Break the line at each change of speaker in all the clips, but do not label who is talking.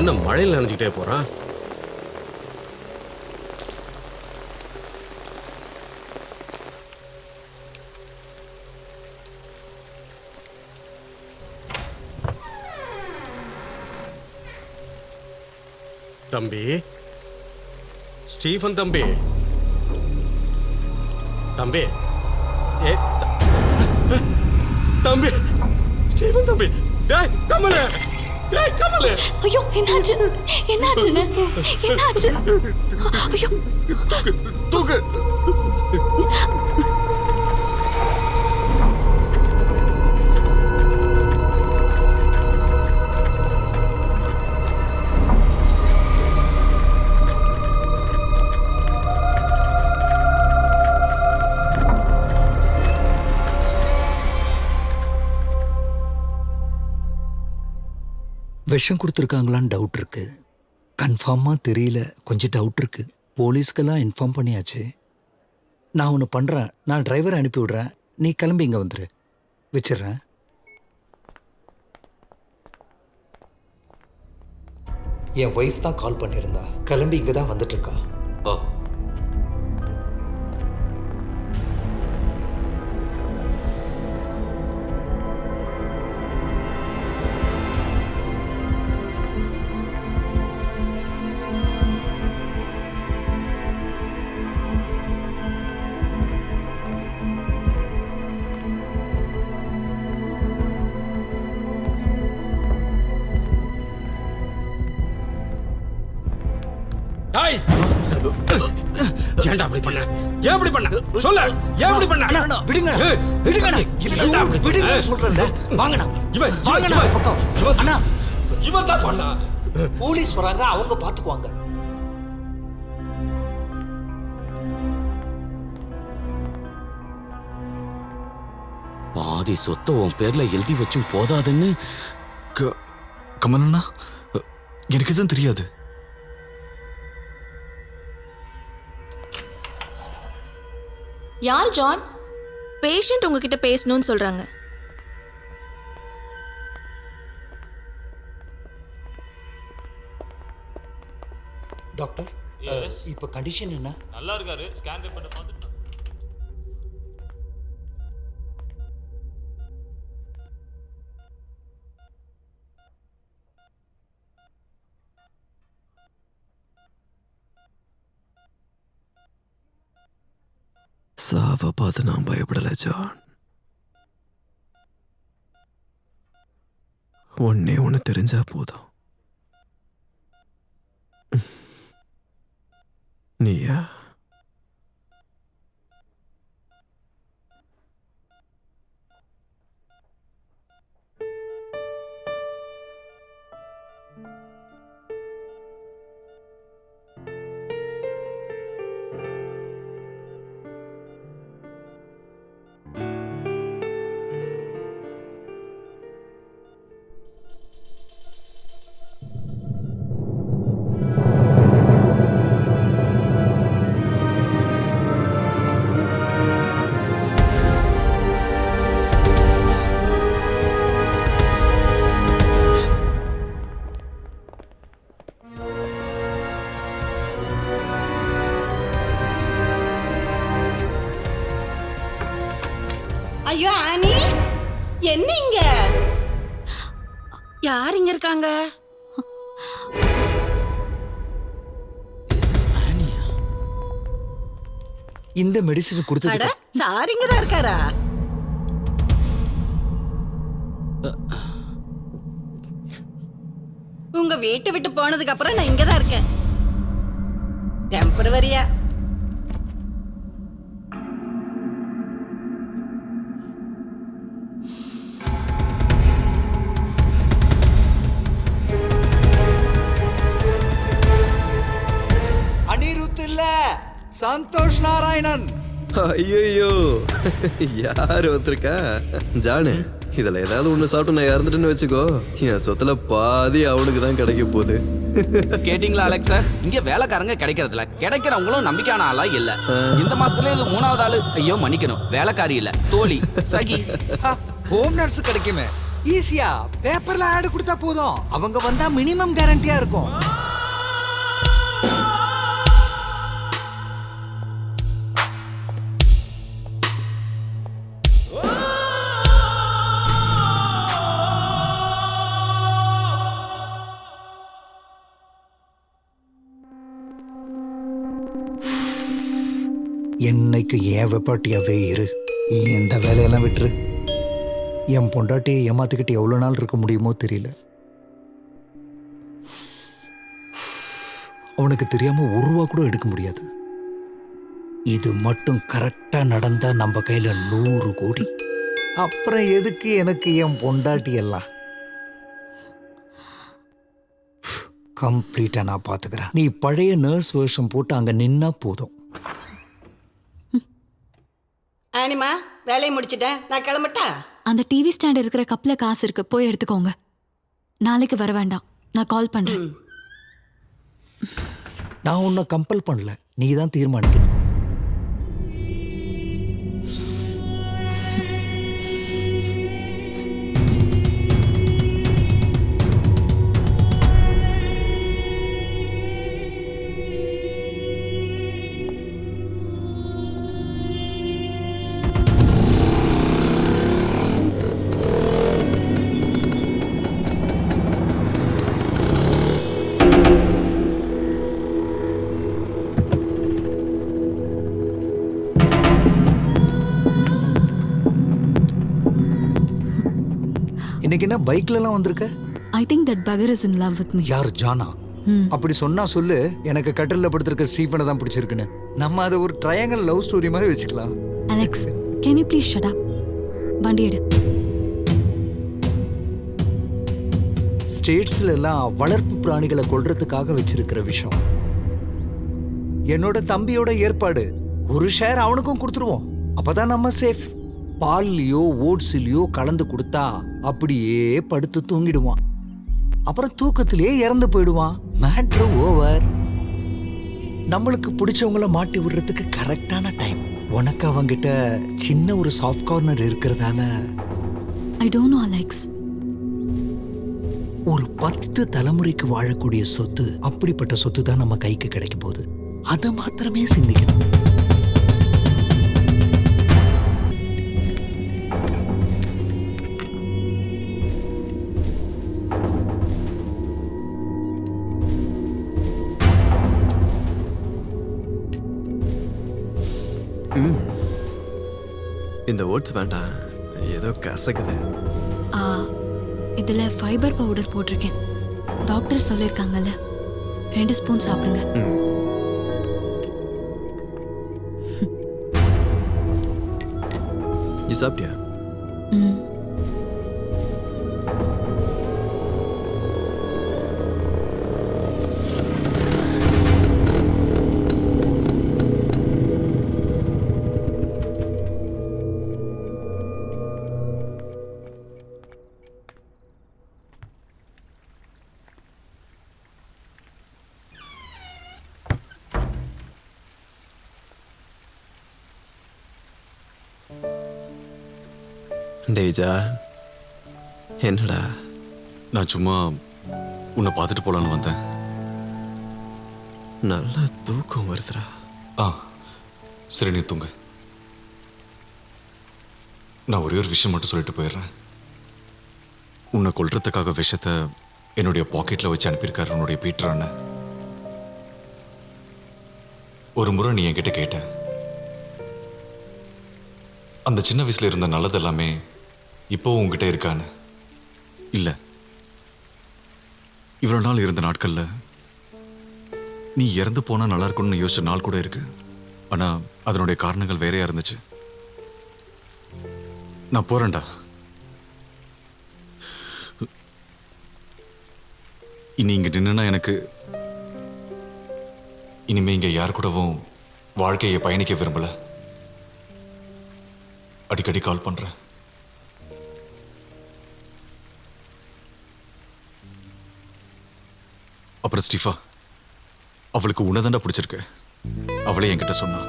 என்ன மழையில் நினைச்சுக்கிட்டே போறான்? தம்பி ஸ்டீஃபன், தம்பி தம்பி ஏ தம்பி ஸ்டீஃபன் தம்பி, டேய் கமலு, டேய் கமலு.
ஐயோ என்னாச்சு? என்னாச்சுங்க? என்னாச்சு? ஐயோ
தூக்கு.
விஷம் கொடுத்துருக்காங்களான்னு டவுட் இருக்கு. கன்ஃபார்மாக தெரியல, கொஞ்சம் டவுட் இருக்கு. போலீஸ்க்கெல்லாம் இன்ஃபார்ம் பண்ணியாச்சு. நான் ஒன்று பண்ணுறேன், நான் டிரைவரை அனுப்பி விடுறேன், நீ கிளம்பி இங்கே வந்துரு. வச்சிடுறேன். என் ஒய்ஃப் தான் கால் பண்ணியிருந்தா, கிளம்பி இங்கே தான் வந்துட்டு இருக்கா.
ஓ ஏன்டா அப்படி பண்ண? ஏன் அப்படி பண்ண? சொல்ல. ஏன் அப்படி பண்ண?
விடுங்க விடுங்க விடுங்க சொல்றேன்ல. வாங்கண்ணா,
இவன்
வாங்கண்ணா பக்கம். அண்ணா
இவன் தான் பண்ணா.
போலீஸ் வராங்க, அவங்க பாத்துக்குவாங்க.
பாதி சொத்தை உன் பேர்ல எழுதி வச்சும் போதாதுன்னு.
கமலண்ணா, எனக்கு எதுவும் தெரியாது.
யார் ஜான்? பேஷண்ட் உங்ககிட்ட பேசணும்னு சொல்றாங்க.
டாக்டர், இப்ப கண்டிஷன் என்ன?
நல்லா இருக்காரு. ஸ்கேன் பண்ணி பார்த்துட்டு
சாவை பார்த்து நான் பயப்படல ஜான். ஒன்னே ஒன்று தெரிஞ்சா போதும். நீயா?
ஐயோ ஆனி, என்ன இங்க? யார் இங்க இருக்காங்க?
இந்த மெடிசன் கொடுத்தது.
சார் இங்கதான் இருக்காரா? உங்க வீட்டை விட்டு போனதுக்கு அப்புறம் நான் இங்கதான் இருக்கேன், டெம்பரவரியா.
அனிருத் இல்ல, சந்தோஷ் நாராயணன்.
ஐயோ, யார் வந்திருக்கா? ஜானு, இதுல ஏதாவது ஒண்ணு சாப்பிட்டு நான் இறந்துட்டேன்னு வச்சுக்கோ, என் சொத்துல பாதி அவனுக்கு தான் கிடைக்க போகுது.
கேட்டீங்களா அலெக்ஸ் சார்? இங்க வேலைக்காரங்க கிடைக்கிறதுல, கிடைக்கிறவங்களும் நம்பிக்கையான ஆளா இல்ல. இந்த மாசத்துல இது 3வது ஆளு. ஐயோ மன்னிக்கணும், வேலைக்காரி இல்ல, தோழி, சகி.
ஹோம் நர்ஸ் கிடைக்குமே. ஈஸியா பேப்பர்ல ஆடு கொடுத்தா போதும். அவங்க வந்தா மினிமம் கேரண்டியா இருக்கும். என்னைக்கு ஏன் வெப்பாட்டியாவே இரு. இந்த வேலையெல்லாம் விட்டுரு. என் பொண்டாட்டியை ஏமாத்திக்கிட்டு எவ்வளோ நாள் இருக்க முடியுமோ தெரியல. அவனுக்கு தெரியாம ஒரு ரூபா கூட எடுக்க முடியாது. இது மட்டும் கரெக்டா நடந்தா நம்ம கையில 100 கோடி. அப்புறம் எதுக்கு எனக்கு என் பொண்டாட்டி எல்லாம்? கம்ப்ளீட்டா நான் பாத்துக்கிறேன். நீ பழைய நர்ஸ் வேஷம் போட்டு அங்க நின்னா போதும்.
ஆனிமா வேலையை முடிச்சிட்டேன், நான் கிளம்பட்டா?
அந்த டிவி ஸ்டாண்ட் இருக்கிற கப்ல காசு இருக்கு, போய் எடுத்துக்கோங்க. நாளைக்கு வர வேண்டாம், நான் கால் பண்றேன்.
நான் உன்னை கம்பல் பண்ணல, நீ தான் தீர்மானிக்கணும். இன்னைக்கு என்ன பைக்ல எல்லாம் வந்திருக்க?
ஐ திங்க் தட் பகர் is in love with me.
யார், ஜானா? அப்படி சொன்னா சொல்லு, எனக்கு கட்டில்ல படுத்திருக்க ஸ்டீஃபனை தான் பிடிச்சிருக்குன்னு. நம்ம அதை ஒரு ட்ரையாங்கல் லவ் ஸ்டோரி மாதிரி வச்சுக்கலாம்.
Alex, can you please shut up? வண்டி எடு.
ஸ்டேட்ஸ்ல எல்லாம் வளர்ப்பு பிராணிகளை கொல்றதுக்காக வச்சிருக்கிற விஷயம். என்னோட தம்பியோட ஏற்பாடு, ஒரு ஷேர் அவனுக்கும் கொடுத்துருவோம். அப்பதான் நம்ம சேஃப். பால்லையோ ஓட்ஸ்லயோ கலந்து கொடுத்தா அப்படியே படுத்து தூங்கிடுவான். அப்புறம் தூக்கத்திலேயே இறந்து போயிடுவான். Matter over. நம்மளுக்கு பிடிச்சவங்கள மாட்டி விடுறதுக்கு கரெக்டான டைம். உனக்கு அவங்கிட்ட சின்ன ஒரு சாஃப்ட் கார்னர் இருக்கிறதால
ஐ டோன்ட் நோ அலெக்ஸ்.
ஒரு 10 தலைமுறைக்கு வாழக்கூடிய சொத்து, அப்படிப்பட்ட சொத்து தான் நம்ம கைக்கு கிடைக்க போகுது. அதை மாத்திரமே சிந்திக்கணும்.
இந்த ஓட்ஸ் வேண்டாம், ஏதோ கசக்குது.
இதுல ஃபைபர் பவுடர் போட்டிருக்கேன். டாக்டர் சொல்லியிருக்காங்கல்ல, 2 ஸ்பூன் சாப்பிடுங்க.
நீ சாப்பிட்டியா? டேஜா, என்னடா?
நான் சும்மா உன்னை பார்த்துட்டு போலான்னு வந்தேன்.
நல்லா தூக்கம் வருதுடா.
ஆ சரி, நீ தூங்க. நான் ஒரே ஒரு விஷயம் மட்டும் சொல்லிட்டு போயிடுறேன். உன்னை கொல்றதுக்காக விஷத்தை என்னுடைய பாக்கெட்ல வச்சு அனுப்பியிருக்காரு உன்னுடைய பீட்டர் அண்ணன். ஒரு முறை நீ என்கிட்ட கேட்ட, அந்த சின்ன வயசுல இருந்த நல்லது எல்லாமே இப்போ உங்ககிட்ட இருக்கான்னு. இல்ல, இவ்வளவு நாள் இருந்த நாட்கள்ல நீ இறந்து போனா நல்லா இருக்கும்னு யோசிச்ச நாள் கூட இருக்கு. ஆனா அதனுடைய காரணங்கள் வேறையா இருந்துச்சு. நான் போறேன்டா. இனி இங்க நின்னா எனக்கு இனிமே இங்க யார் கூடவும் வாழ்க்கையை பயணிக்க விரும்பல. அடிக்கடி கால் பண்றேன். அப்புறம் ஸ்டீஃபா, அவளுக்கு உன்னதாண்டா பிடிச்சிருக்கு. அவளே என்கிட்ட சொன்னா.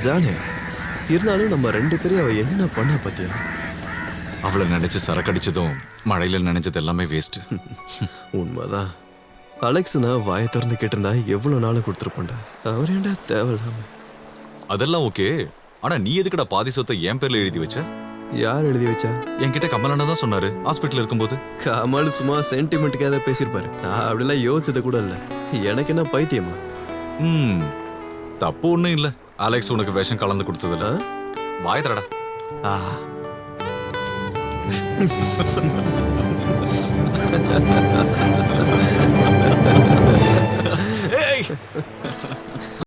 ஜானு இருந்தாலும் நம்ம 2 பேரையும் அவ என்ன பண்ண பத்தியா?
அவளை நினைச்சு சரக்கடிச்சதும் மழையில நினைச்சது எல்லாமே வேஸ்ட்.
உண்மைதான். அலெக்ஸ் நான் வாயை திறந்து கேட்டிருந்தா எவ்வளவு நாளும் கொடுத்துருப்பேன்டா. அவர் ஏன்டா தேவையில்லாம?
அதெல்லாம் ஓகே. ஆனா நீ எதுக்குடா பாதி சொத்தை என் பேர்ல எழுதி வச்ச?
யார் எழுதி வச்சா?
என்கிட்ட கமலானா தான் சொன்னாரு ஹாஸ்பிட்டல் இருக்கும்போது.
கமல் சும்மா சென்டிமெண்ட்டுக்காக ஏதாவது பேசியிருப்பாரு. நான் அப்படிலாம் யோசிச்சது கூட இல்லை. எனக்கு என்ன பைத்தியமா?
தப்பு ஒண்ணும் இல்ல. அலெக்ஸ் உனக்கு விஷம் கலந்து கொடுத்ததுல வாய் தரடா.
ஆ